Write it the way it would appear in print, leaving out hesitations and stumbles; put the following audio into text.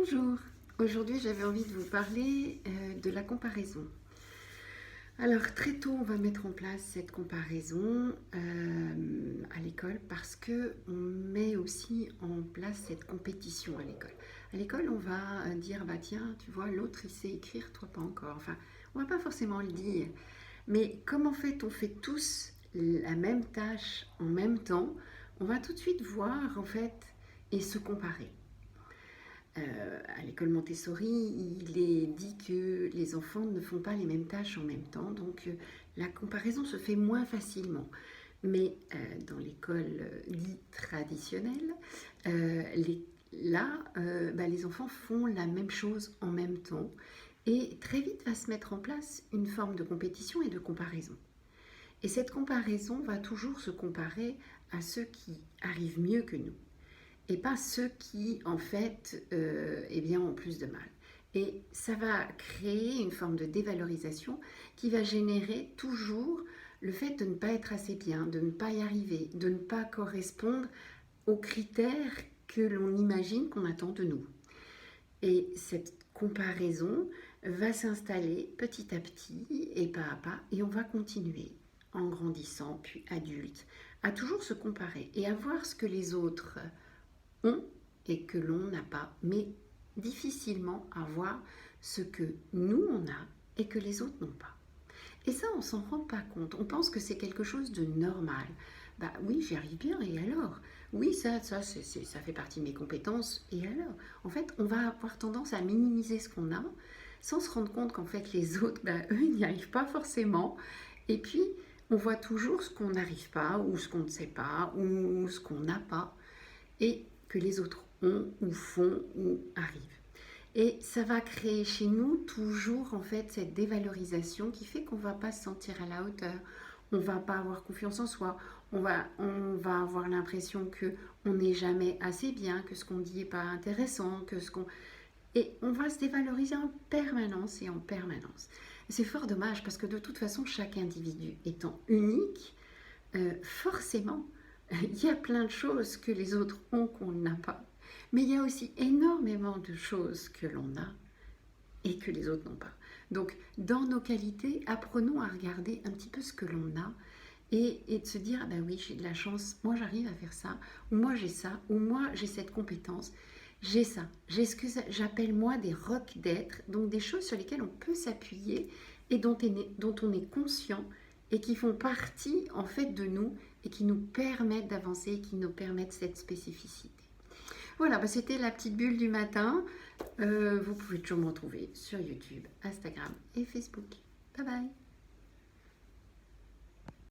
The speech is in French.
Bonjour, aujourd'hui j'avais envie de vous parler de la comparaison. Alors très tôt on va mettre en place cette comparaison à l'école parce que on met aussi en place cette compétition à l'école. À l'école on va dire bah tiens tu vois l'autre il sait écrire, toi pas encore. Enfin on va pas forcément le dire, mais comme en fait on fait tous la même tâche en même temps, on va tout de suite voir en fait et se comparer. À l'école Montessori, il est dit que les enfants ne font pas les mêmes tâches en même temps, donc la comparaison se fait moins facilement. Mais dans l'école dite traditionnelle, les enfants font la même chose en même temps et très vite va se mettre en place une forme de compétition et de comparaison. Et cette comparaison va toujours se comparer à ceux qui arrivent mieux que nous et pas ceux qui, en fait, ont plus de mal. Et ça va créer une forme de dévalorisation qui va générer toujours le fait de ne pas être assez bien, de ne pas y arriver, de ne pas correspondre aux critères que l'on imagine qu'on attend de nous. Et cette comparaison va s'installer petit à petit et pas à pas, et on va continuer en grandissant, puis adulte, à toujours se comparer et à voir ce que les autres ont et que l'on n'a pas, mais difficilement à voir ce que nous on a et que les autres n'ont pas. Et ça, on s'en rend pas compte. On pense que c'est quelque chose de normal. Bah oui, j'y arrive bien, et alors? Oui, ça fait partie de mes compétences, et alors? En fait, on va avoir tendance à minimiser ce qu'on a, sans se rendre compte qu'en fait, les autres, bah, eux, ils n'y arrivent pas forcément. Et puis, on voit toujours ce qu'on n'arrive pas, ou ce qu'on ne sait pas, ou ce qu'on n'a pas. Et que les autres ont ou font ou arrivent. Et ça va créer chez nous toujours en fait cette dévalorisation qui fait qu'on ne va pas se sentir à la hauteur, on ne va pas avoir confiance en soi, on va avoir l'impression qu'on n'est jamais assez bien, que ce qu'on dit n'est pas intéressant, et on va se dévaloriser en permanence et en permanence. C'est fort dommage parce que de toute façon, chaque individu étant unique, forcément, il y a plein de choses que les autres ont qu'on n'a pas. Mais il y a aussi énormément de choses que l'on a et que les autres n'ont pas. Donc, dans nos qualités, apprenons à regarder un petit peu ce que l'on a et de se dire, ah ben oui, j'ai de la chance, moi j'arrive à faire ça, ou moi j'ai ça, ou moi j'ai cette compétence, j'ai ça, j'ai ce que j'appelle moi des rocs d'être, donc des choses sur lesquelles on peut s'appuyer et dont on est conscient et qui font partie en fait de nous et qui nous permettent d'avancer et qui nous permettent cette spécificité. Voilà, bah c'était la petite bulle du matin. Vous pouvez toujours me retrouver sur YouTube, Instagram et Facebook. Bye bye.